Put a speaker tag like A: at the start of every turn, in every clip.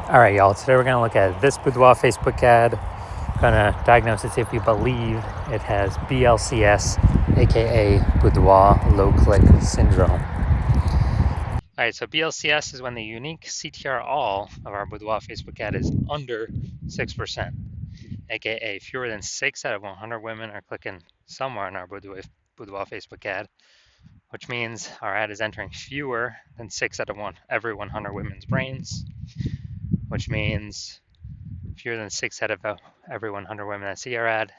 A: All right, y'all. Today we're going to look at this Boudoir Facebook ad. Going to diagnose it, see if we believe it has BLCS, aka Boudoir Low Click Syndrome. All right, so BLCS is when the unique CTR all of our Boudoir Facebook ad is under 6%, aka fewer than 6 out of 100 women are clicking somewhere on our Boudoir Facebook ad, which means our ad is entering fewer than 6 out of every 100 women's brains, which means fewer than 6 out of every 100 women that see our ad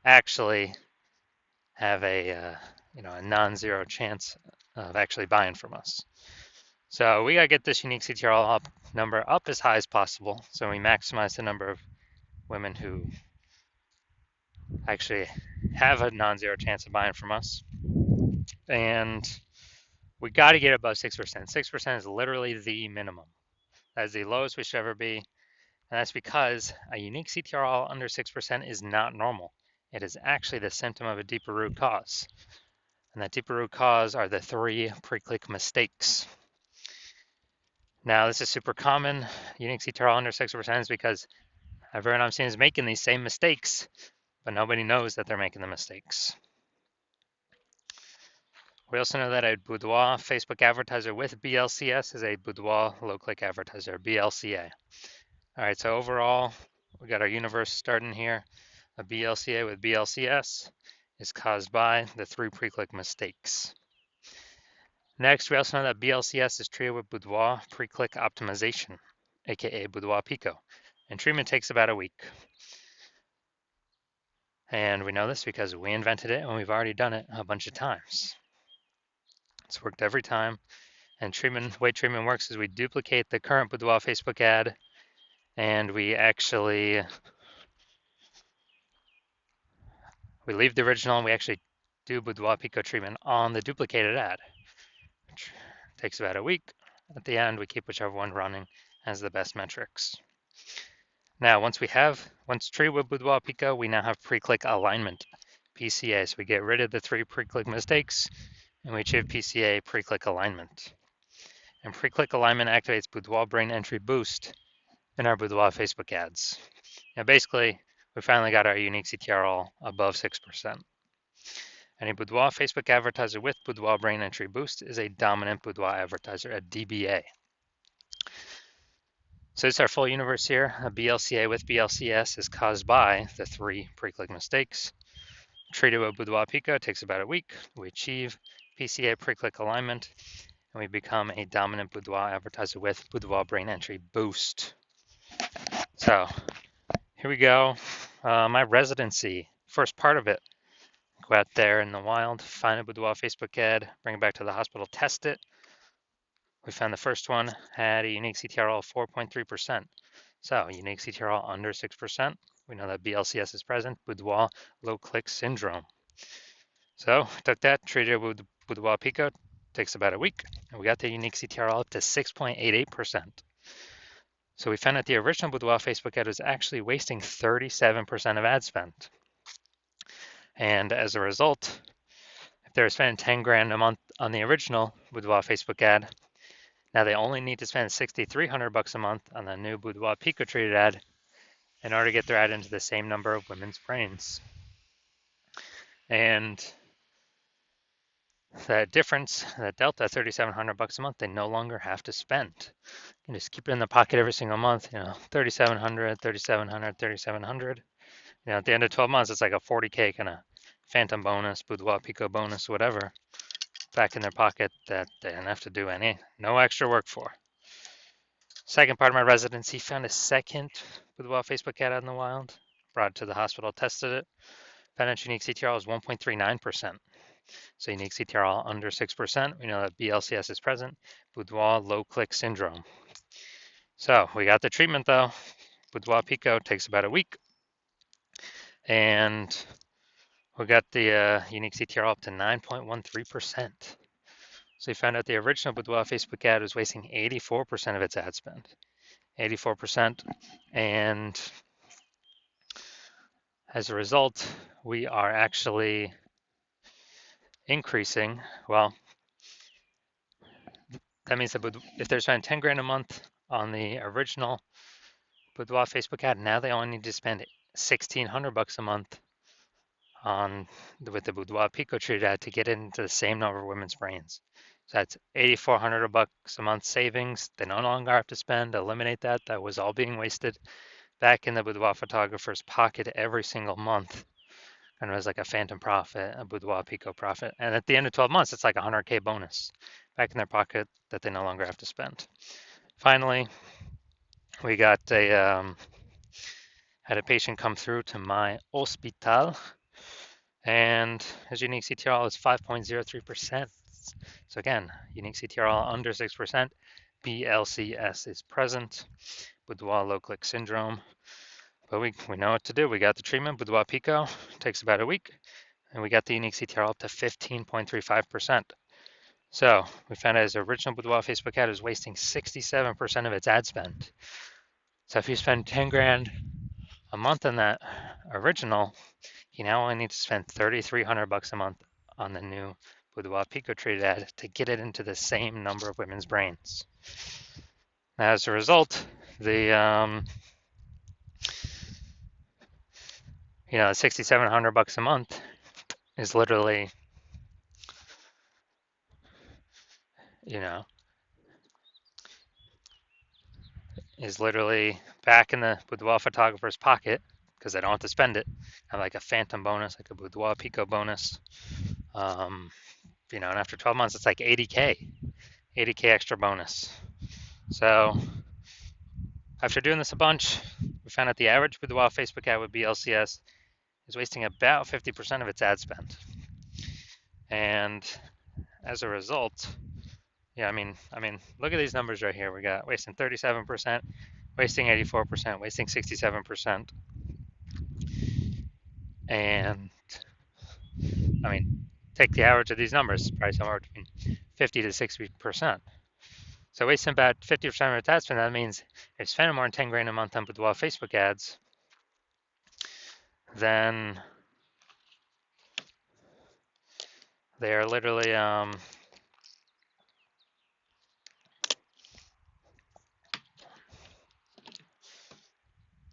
A: actually have a non-zero chance of actually buying from us. So we gotta get this unique CTR number up as high as possible, so we maximize the number of women who actually have a non-zero chance of buying from us, and we got to get above 6%. 6% is literally the minimum. That is the lowest we should ever be, and that's because a unique CTR all under 6% is not normal. It is actually the symptom of a deeper root cause. And that deeper root cause are the 3 pre-click mistakes. Now, this is super common. Unique CTR all under 6% is because everyone I'm seeing is making these same mistakes, but nobody knows that they're making the mistakes. We also know that a Boudoir Facebook advertiser with BLCS is a Boudoir low-click advertiser, BLCA. All right, so overall, we got our universe starting here. A BLCA with BLCS is caused by the 3 pre-click mistakes. Next, we also know that BLCS is treated with Boudoir pre-click optimization, aka Boudoir Pico, and treatment takes about a week. And we know this because we invented it and we've already done it a bunch of times. It's worked every time. And the way treatment works is we duplicate the current Boudoir Facebook ad, and we leave the original and we actually do Boudoir Pico treatment on the duplicated ad. Which takes about a week. At the end, we keep whichever one running has the best metrics. Now, once treated with Boudoir Pico, we now have pre-click alignment, PCA. So we get rid of the 3 pre-click mistakes and we achieve PCA, pre-click alignment. And pre-click alignment activates Boudoir brain entry boost in our Boudoir Facebook ads. Now, basically, we finally got our unique CTR all above 6%. And a Boudoir Facebook advertiser with Boudoir brain entry boost is a dominant Boudoir advertiser, a DBA. So it's our full universe here. A BLCA with BLCS is caused by the 3 pre-click mistakes. Treated with Boudoir Pico takes about a week. We achieve PCA pre-click alignment, and we become a dominant Boudoir advertiser with Boudoir brain entry boost. So here we go. My residency, first part of it. Go out there in the wild, find a Boudoir Facebook ad, bring it back to the hospital, test it. We found the first one had a unique CTR of 4.3%. So unique CTR under 6%. We know that BLCS is present, Boudoir low click syndrome. So took that, treated it with Boudoir Pico, takes about a week, and we got the unique CTR up to 6.88%. So we found that the original Boudoir Facebook ad was actually wasting 37% of ad spend. And as a result, if they were spending 10 grand a month on the original Boudoir Facebook ad, now they only need to spend $6,300 a month on the new Boudoir Pico treated ad in order to get their ad into the same number of women's brains. And that difference, that delta, $3,700 a month, they no longer have to spend. You can just keep it in the pocket every single month, $3,700, $3,700, $3,700. At the end of 12 months, it's like a 40K kind of phantom bonus, Boudoir Pico bonus, whatever, back in their pocket that they didn't have to do no extra work for. Second part of my residency, found a second Boudoir Facebook ad out in the wild, brought it to the hospital, tested it, found its unique CTR was 1.39%. So unique CTR under 6%. We know that BLCS is present, Boudoir low click syndrome. So we got the treatment though. Boudoir Pico takes about a week. And we got the unique CTR up to 9.13%. So we found out the original Boudoir Facebook ad was wasting 84% of its ad spend. 84%. And as a result, we are actually increasing. Well, that means that if they're spending 10 grand a month on the original Boudoir Facebook ad. Now they only need to spend $1,600 a month with the Boudoir Pico treated ad to get into the same number of women's brains. So that's $8,400 a month savings. They no longer have to spend, eliminate that. That was all being wasted back in the boudoir photographer's pocket every single month. And it was like a phantom profit, a Boudoir Pico profit. And at the end of 12 months, it's like a 100K bonus back in their pocket that they no longer have to spend. Finally, we got had a patient come through to my hospital, and his unique CTRL is 5.03%. So again, unique CTRL under 6%. BLCS is present. Boudoir low click syndrome. But we know what to do. We got the treatment, Boudoir Pico, takes about a week, and we got the unique CTRL up to 15.35%. So we found out his original Boudoir Facebook ad is wasting 67% of its ad spend. So if you spend 10 grand a month on that original, you now only need to spend $3,300 a month on the new Boudoir Pico treated ad to get it into the same number of women's brains. Now, as a result, the $6,700 a month is literally, back in the Boudoir photographer's pocket because they don't have to spend it. Have like a phantom bonus, like a Boudoir Pico bonus. And after 12 months, it's like 80K extra bonus. So after doing this a bunch, we found out the average Boudoir Facebook ad with BLCS is wasting about 50% of its ad spend. And as a result, look at these numbers right here. We got wasting 37%, wasting 84%, wasting 67%. And take the average of these numbers, probably somewhere between 50 to 60%. So wasting about 50% of its ad spend, that means if spending more than 10 grand a month on Boudoir Facebook ads, then they are literally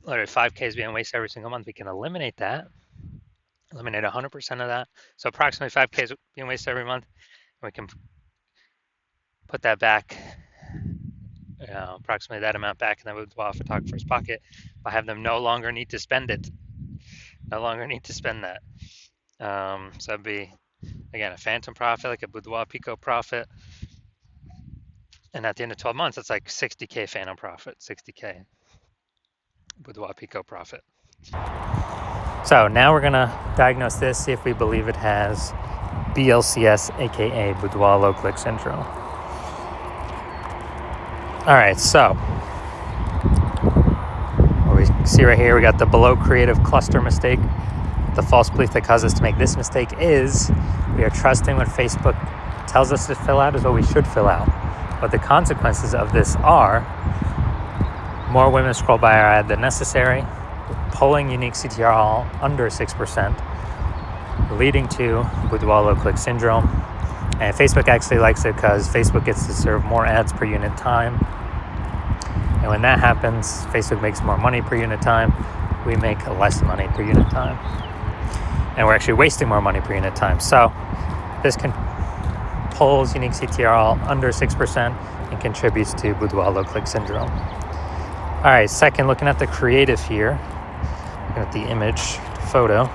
A: 5K is being wasted every single month. We can eliminate that, eliminate 100% of that. So approximately 5K is being wasted every month. We can put that back, approximately that amount back in the Boudoir photographer's pocket by having them no longer need to spend it, no longer need to spend that. So it'd be, again, a phantom profit, like a Boudoir Pico profit. And at the end of 12 months, it's like 60K phantom profit, 60K Boudoir Pico profit. So now we're gonna diagnose this, see if we believe it has BLCS, aka Boudoir low click syndrome. All right, so what we see right here, we got the below creative cluster mistake. The false belief that caused us to make this mistake is we are trusting what Facebook tells us to fill out is what we should fill out. But the consequences of this are more women scroll by our ad than necessary, pulling unique CTRL under 6%, leading to Boudoir low click syndrome. And Facebook actually likes it because Facebook gets to serve more ads per unit time. And when that happens, Facebook makes more money per unit time. We make less money per unit time. And we're actually wasting more money per unit time. So this pulls unique CTRL under 6% and contributes to Boudoir low click syndrome. All right, second, looking at the creative here, looking at the image photo.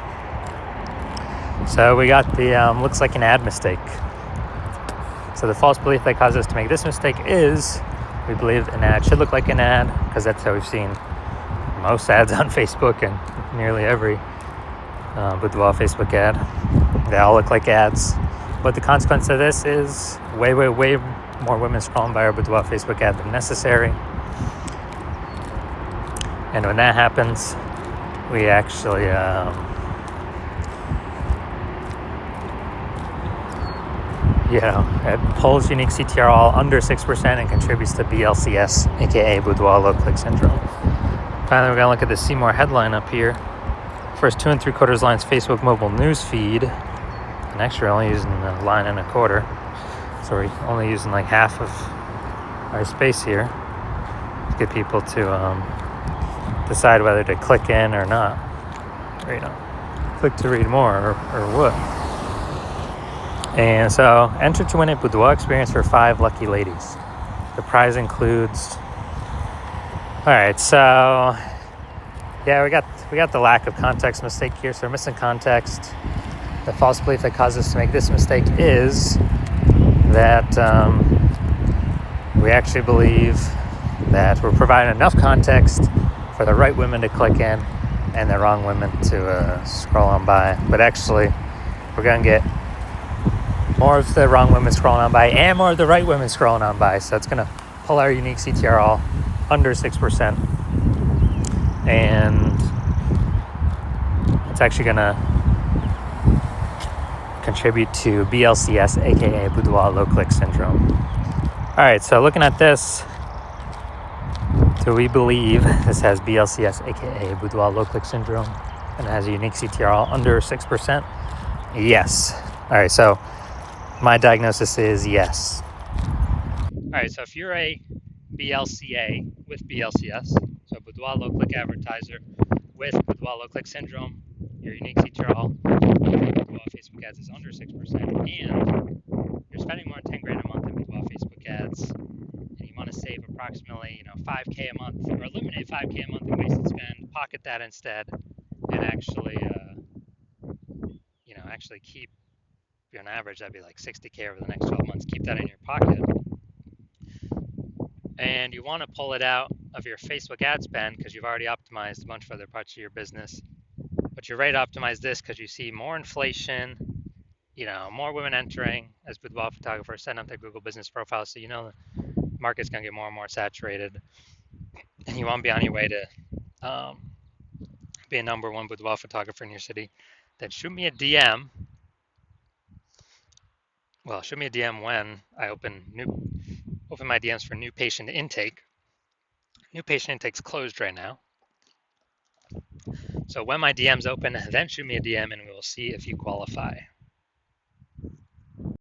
A: So we got the, looks like an ad mistake. So the false belief that caused us to make this mistake is we believe an ad should look like an ad because that's how we've seen most ads on Facebook and nearly every Boudoir Facebook ad. They all look like ads. But the consequence of this is way more women scrolling by our Boudoir Facebook ad than necessary. And when that happens, we actually it pulls unique CTRL under 6% and contributes to BLCS, aka Boudoir low click syndrome. Finally, we're gonna look at the See More headline up here. First 2 3/4 lines Facebook mobile news feed. And actually we're only using a line and a quarter. So we're only using like half of our space here. get people to decide whether to click in or not, or click to read more or what. And so, enter to win a boudoir experience for 5 lucky ladies. The prize includes. All right, so yeah, we got the lack of context mistake here. So we're missing context. The false belief that caused us to make this mistake is that we actually believe that we're providing enough context for the right women to click in and the wrong women to scroll on by. But actually, we're going to get more of the wrong women scrolling on by and more of the right women scrolling on by. So it's going to pull our unique CTR all under 6%. And it's actually going to contribute to BLCS, aka Boudoir low click syndrome. All right, so looking at this, do we believe this has BLCS, aka Boudoir low click syndrome, and it has a unique CTR all under 6%? Yes. All right, so my diagnosis is yes. All right, so if you're a BLCA with BLCS, so Boudoir low click advertiser with Boudoir low click syndrome, your unique CTR all Boudoir Facebook ads is under 6%, and you're spending more than 10 grand a month in Boudoir Facebook ads, and you want to save approximately 5K a month, or eliminate 5K a month in wasted spend, pocket that instead, and actually keep, on average, that'd be like 60K over the next 12 months. Keep that in your pocket. And you want to pull it out of your Facebook ad spend because you've already optimized a bunch of other parts of your business. But you're ready to optimize this because you see more inflation, more women entering as boudoir photographers, setting up their Google business profile. So the market's going to get more and more saturated. And you want to be on your way to be a number 1 boudoir photographer in your city. Then shoot me a DM. Well, shoot me a DM when I open my DMs for new patient intake. New patient intake's closed right now. So when my DMs open, then shoot me a DM and we will see if you qualify.